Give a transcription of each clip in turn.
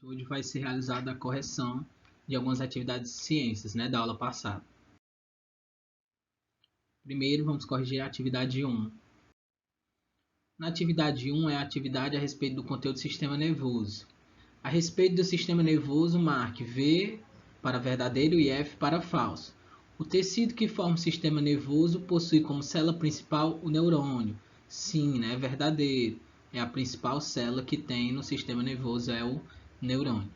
Hoje vai ser realizada a correção de algumas atividades de ciências, da aula passada. Primeiro, vamos corrigir a atividade 1. Na atividade 1 é a atividade a respeito do conteúdo do sistema nervoso. A respeito do sistema nervoso, marque V para verdadeiro e F para falso. O tecido que forma o sistema nervoso possui como célula principal o neurônio. Sim, é verdadeiro. É a principal célula que tem no sistema nervoso, é o neurônio.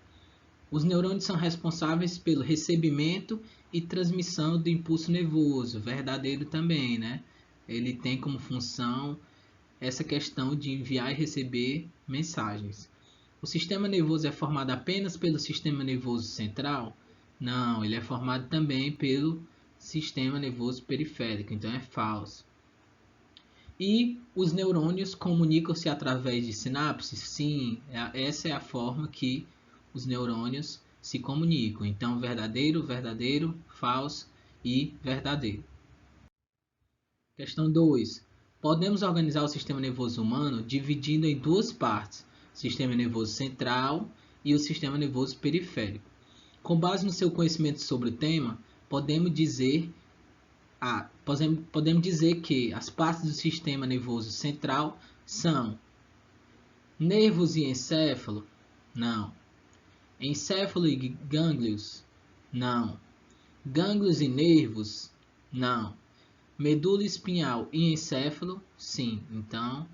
Os neurônios são responsáveis pelo recebimento e transmissão do impulso nervoso. Verdadeiro também, Ele tem como função essa questão de enviar e receber mensagens. O sistema nervoso é formado apenas pelo sistema nervoso central? Não, ele é formado também pelo sistema nervoso periférico, então é falso. E os neurônios comunicam-se através de sinapses? Sim, essa é a forma que os neurônios se comunicam. Então, verdadeiro, verdadeiro, falso e verdadeiro. Questão 2. Podemos organizar o sistema nervoso humano dividindo em duas partes, o sistema nervoso central e o sistema nervoso periférico. Com base no seu conhecimento sobre o tema, podemos dizer que as partes do sistema nervoso central são nervos e encéfalo? Não. Encéfalo e gânglios? Não. Gânglios e nervos? Não. Medula espinhal e encéfalo? Sim. Então,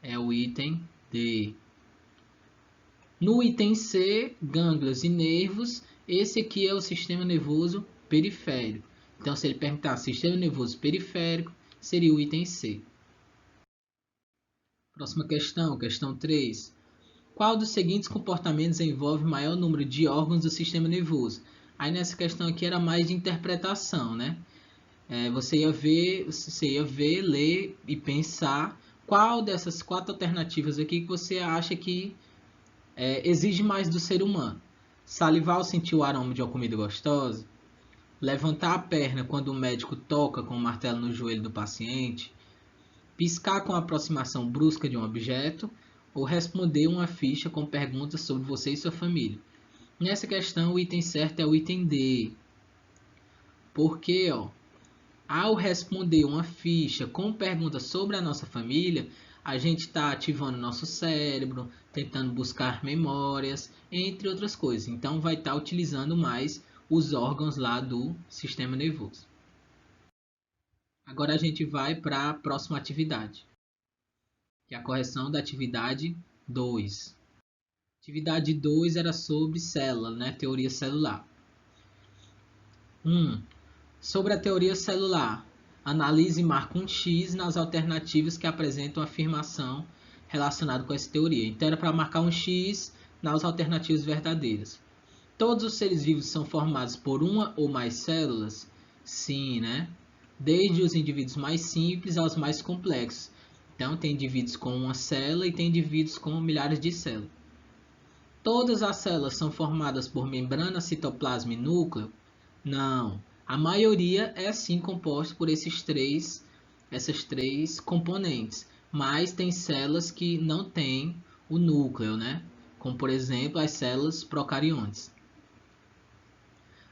é o item D. No item C, gânglios e nervos, esse aqui é o sistema nervoso periférico. Então, se ele perguntar sistema nervoso periférico, seria o item C. Próxima questão, questão 3. Qual dos seguintes comportamentos envolve maior número de órgãos do sistema nervoso? Aí nessa questão aqui era mais de interpretação, Você ia ver, ler e pensar qual dessas 4 alternativas aqui que você acha que exige mais do ser humano. Salivar ao sentir o aroma de uma comida gostosa? Levantar a perna quando o médico toca com o martelo no joelho do paciente? Piscar com a aproximação brusca de um objeto? Ou responder uma ficha com perguntas sobre você e sua família? Nessa questão, o item certo é o item D. Porque, ao responder uma ficha com perguntas sobre a nossa família, a gente está ativando nosso cérebro, tentando buscar memórias, entre outras coisas. Então, vai estar utilizando mais os órgãos lá do sistema nervoso. Agora a gente vai para a próxima atividade, que é a correção da atividade 2. Atividade 2 era sobre célula, teoria celular. 1. Sobre a teoria celular, analise e marque um X nas alternativas que apresentam a afirmação relacionada com essa teoria. Então era para marcar um X nas alternativas verdadeiras. Todos os seres vivos são formados por uma ou mais células? Sim, Desde os indivíduos mais simples aos mais complexos. Então tem indivíduos com uma célula e tem indivíduos com milhares de células. Todas as células são formadas por membrana, citoplasma e núcleo? Não. A maioria é sim composta por essas três componentes. Mas tem células que não têm o núcleo, Como, por exemplo, as células procariontes.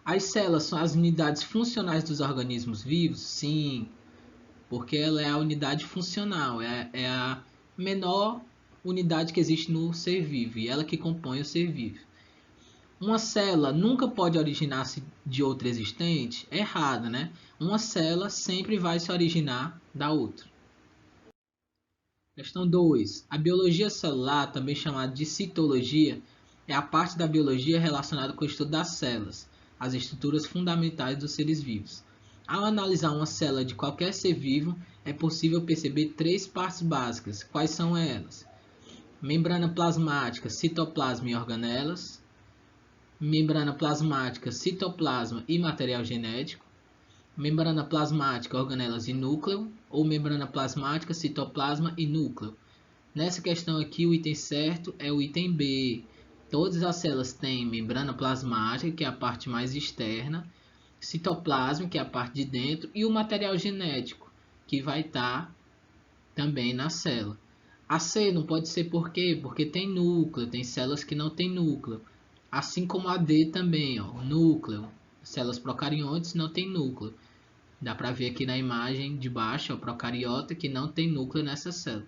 As células são as unidades funcionais dos organismos vivos? Sim, porque ela é a unidade funcional, é a menor unidade que existe no ser vivo, e ela que compõe o ser vivo. Uma célula nunca pode originar-se de outra existente? Errado, Uma célula sempre vai se originar da outra. Questão 2. A biologia celular, também chamada de citologia, é a parte da biologia relacionada com o estudo das células, as estruturas fundamentais dos seres vivos. Ao analisar uma célula de qualquer ser vivo, é possível perceber 3 partes básicas. Quais são elas? Membrana plasmática, citoplasma e organelas. Membrana plasmática, citoplasma e material genético. Membrana plasmática, organelas e núcleo. Ou membrana plasmática, citoplasma e núcleo. Nessa questão aqui, o item certo é o item B. Todas as células têm membrana plasmática, que é a parte mais externa, citoplasma, que é a parte de dentro, e o material genético, que vai estar também na célula. A C não pode ser por quê? Porque tem núcleo, tem células que não tem núcleo. Assim como a D também, ó, núcleo. Células procariontes não tem núcleo. Dá para ver aqui na imagem de baixo, o procariota que não tem núcleo nessa célula.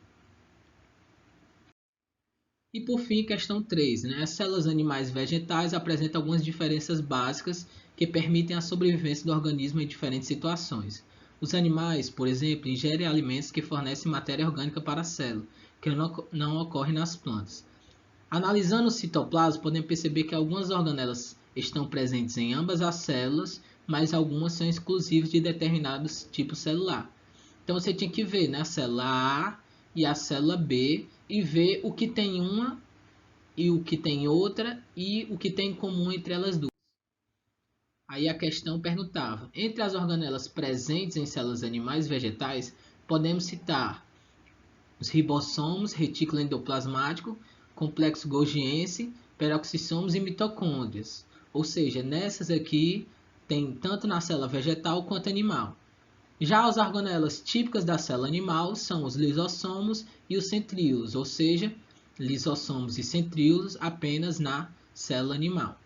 E por fim, questão 3, né? As células animais e vegetais apresentam algumas diferenças básicas que permitem a sobrevivência do organismo em diferentes situações. Os animais, por exemplo, ingerem alimentos que fornecem matéria orgânica para a célula, que não ocorre nas plantas. Analisando o citoplasma, podemos perceber que algumas organelas estão presentes em ambas as células, mas algumas são exclusivas de determinados tipos celular. Então você tinha que ver, né, a célula A e a célula B e ver o que tem uma e o que tem outra e o que tem em comum entre elas duas. Aí a questão perguntava: entre as organelas presentes em células animais e vegetais, podemos citar os ribossomos, retículo endoplasmático, complexo golgiense, peroxissomos e mitocôndrias. Ou seja, nessas aqui tem tanto na célula vegetal quanto animal. Já as organelas típicas da célula animal são os lisossomos e os centríolos, ou seja, lisossomos e centríolos apenas na célula animal.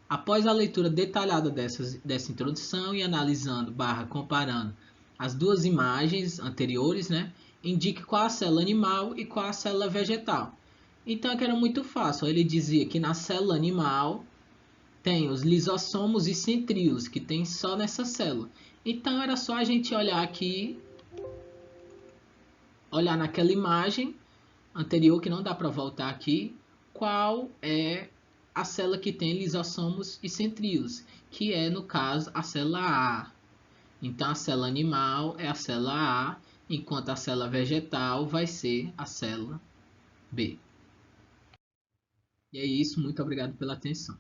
Após a leitura detalhada dessa introdução e analisando comparando as duas imagens anteriores, né, indique qual a célula animal e qual a célula vegetal. Então aqui era muito fácil, ele dizia que na célula animal tem os lisossomos e centríolos, que tem só nessa célula. Então era só a gente olhar aqui, olhar naquela imagem anterior, que não dá para voltar aqui, qual é a célula que tem lisossomos e centríolos, que é, no caso, a célula A. Então, a célula animal é a célula A, enquanto a célula vegetal vai ser a célula B. E é isso, muito obrigado pela atenção.